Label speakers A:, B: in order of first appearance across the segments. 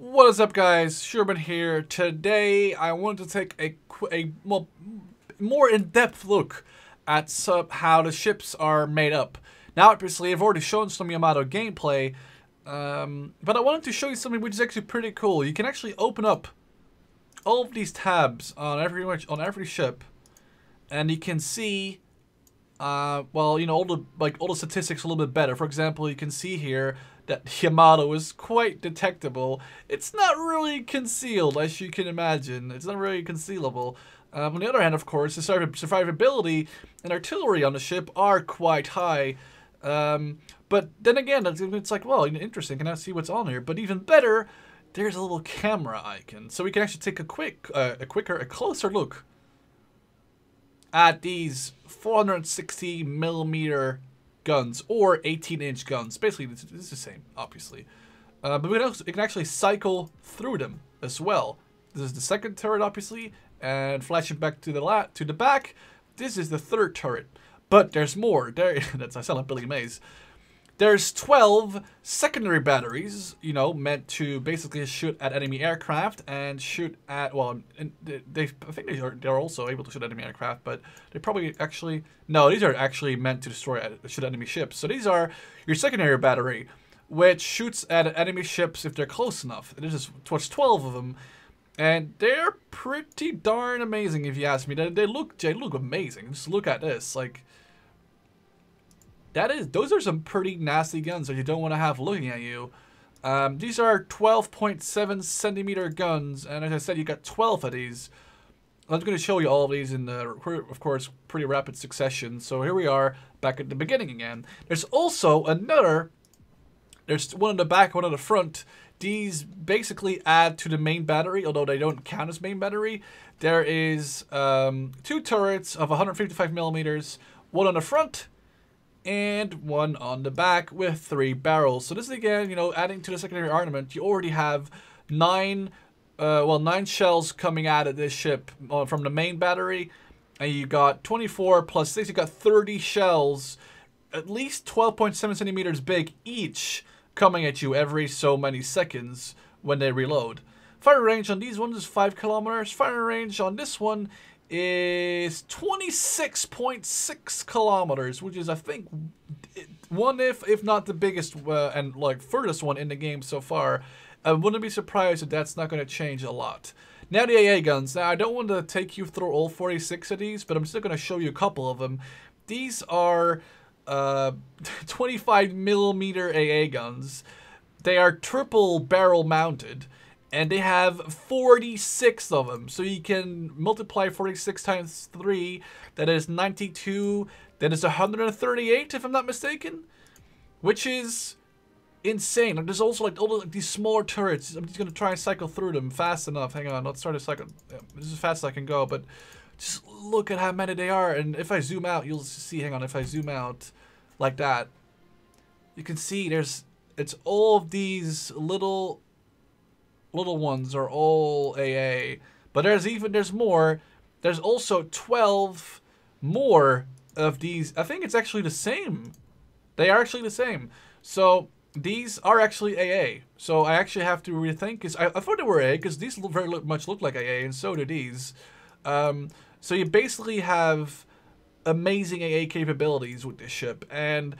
A: What is up, guys? Sherman here. Today, I wanted to take a more in-depth look at how the ships are made up. Now, obviously, I've already shown some Yamato gameplay, but I wanted to show you something which is actually pretty cool. You can actually open up all of these tabs on every ship, and you can see, well, you know, all the statistics a little bit better. For example, you can see here that Yamato is quite detectable. It's not really concealed, as you can imagine. It's not really concealable. On the other hand, of course, the survivability and artillery on the ship are quite high. But then again, it's like, well, interesting. Can I see what's on here? But even better, there's a little camera icon, so we can actually take a closer look at these 460 millimeter guns, or 18-inch guns. Basically, it's the same, obviously. But we can actually cycle through them as well. This is the second turret, obviously, and flashing back to the back, this is the third turret. But there's more. I sound like Billy Mays. There's 12 secondary batteries, you know, meant to basically shoot at enemy aircraft and shoot at, well, I think they're also able to shoot at enemy aircraft, but they probably actually, no, these are actually meant to shoot enemy ships. So these are your secondary battery, which shoots at enemy ships if they're close enough. There's 12 of them, and they're pretty darn amazing if you ask me. They look amazing. Just look at this, like. Those are some pretty nasty guns that you don't want to have looking at you. These are 12.7 centimeter guns, and as I said, you got 12 of these. I'm going to show you all of these in the, of course, pretty rapid succession. So here we are back at the beginning again. There's also another. There's one on the back, one on the front. These basically add to the main battery, although they don't count as main battery. There is 2 turrets of 155 millimeters, one on the front and one on the back with 3 barrels. So this is, again, you know, adding to the secondary armament. You already have 9 shells coming out of this ship from the main battery, and you got 24 plus 6. You got 30 shells, at least 12.7 centimeters big each, coming at you every so many seconds when they reload. Fire range on these ones is 5 kilometers. Fire range on this one is 26.6 kilometers, which is, I think, one if not the biggest and like furthest one in the game so far. I wouldn't be surprised if that's not going to change a lot. Now the AA guns. Now I don't want to take you through all 46 of these, but I'm still going to show you a couple of them. These are 25 millimeter AA guns. They are triple barrel mounted, and they have 46 of them. So you can multiply 46 times 3. That is 92. That is 138, if I'm not mistaken. Which is insane. And there's also like all these smaller turrets. I'm just going to try and cycle through them fast enough. Hang on, let's try to cycle. This is as fast as I can go. But just look at how many they are. And if I zoom out, you'll see, hang on, if I zoom out like that, you can see it's all of these little ones are all AA, but there's more. There's also 12 more of these. I think it's actually the same. They are actually the same. So these are actually AA. So I actually have to rethink, because I thought they were AA, because these very much look like AA, and so do these. So you basically have amazing AA capabilities with this ship, and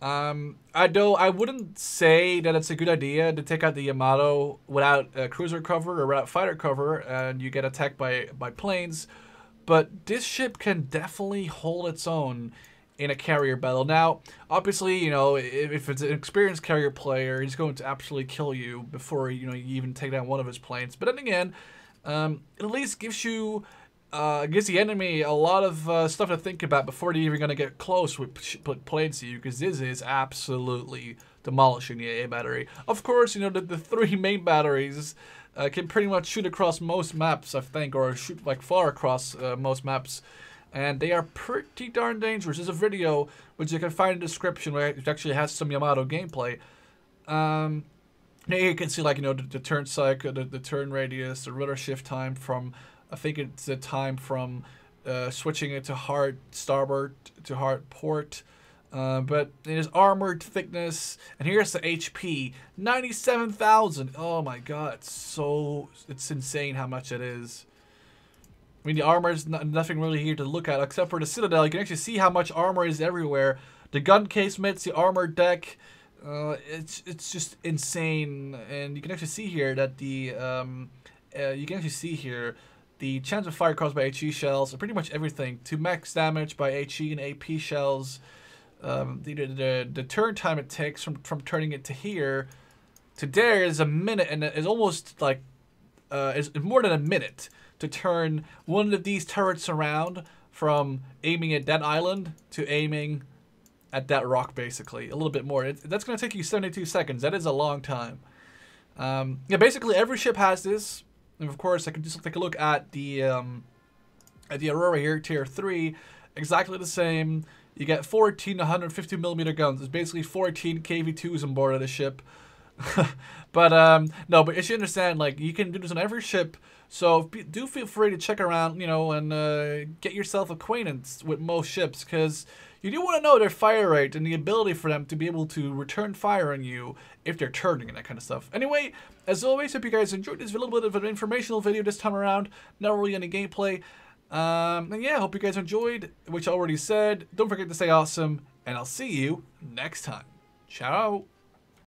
A: I wouldn't say that it's a good idea to take out the Yamato without cruiser cover or without fighter cover, and you get attacked by planes. But this ship can definitely hold its own in a carrier battle. Now, obviously, you know, if it's an experienced carrier player, he's going to absolutely kill you before, you know, you even take down one of his planes. But then again, it at least gives you. Gives the enemy a lot of stuff to think about before they're even going to get close with planes to you, because this is absolutely demolishing the AA battery. Of course, you know, the 3 main batteries can pretty much shoot across most maps, I think, or shoot like far across most maps, and they are pretty darn dangerous. There's a video which you can find in the description where it actually has some Yamato gameplay. Here you can see, like, you know, the turn cycle, the turn radius, the rudder shift time from, I think it's the time from switching it to hard starboard to hard port. But it is armored thickness, and here's the HP, 97,000. Oh my god, it's insane how much it is. I mean, the armor is nothing really here to look at except for the Citadel. You can actually see how much armor is everywhere. The gun casemates, the armor deck, it's just insane. And you can actually see here that the chance of fire caused by HE shells, and pretty much everything, to max damage by HE and AP shells. The turn time it takes from turning it to here to there is a minute, and it's almost like is more than a minute to turn one of these turrets around from aiming at that island to aiming at that rock, basically. A little bit more. That's going to take you 72 seconds. That is a long time. Yeah, basically every ship has this. And of course, I can just take a look at the Aurora here, tier 3. Exactly the same. You get 14 150mm guns. It's basically 14 KV-2s on board of the ship. But no, but you should understand, like, you can do this on every ship. So do feel free to check around, you know, and get yourself acquaintance with most ships, because you do want to know their fire rate and the ability for them to be able to return fire on you if they're turning and that kind of stuff. Anyway, as always, hope you guys enjoyed this little bit of an informational video this time around. Not really any gameplay. And yeah, hope you guys enjoyed, which I already said. Don't forget to stay awesome, and I'll see you next time. Ciao.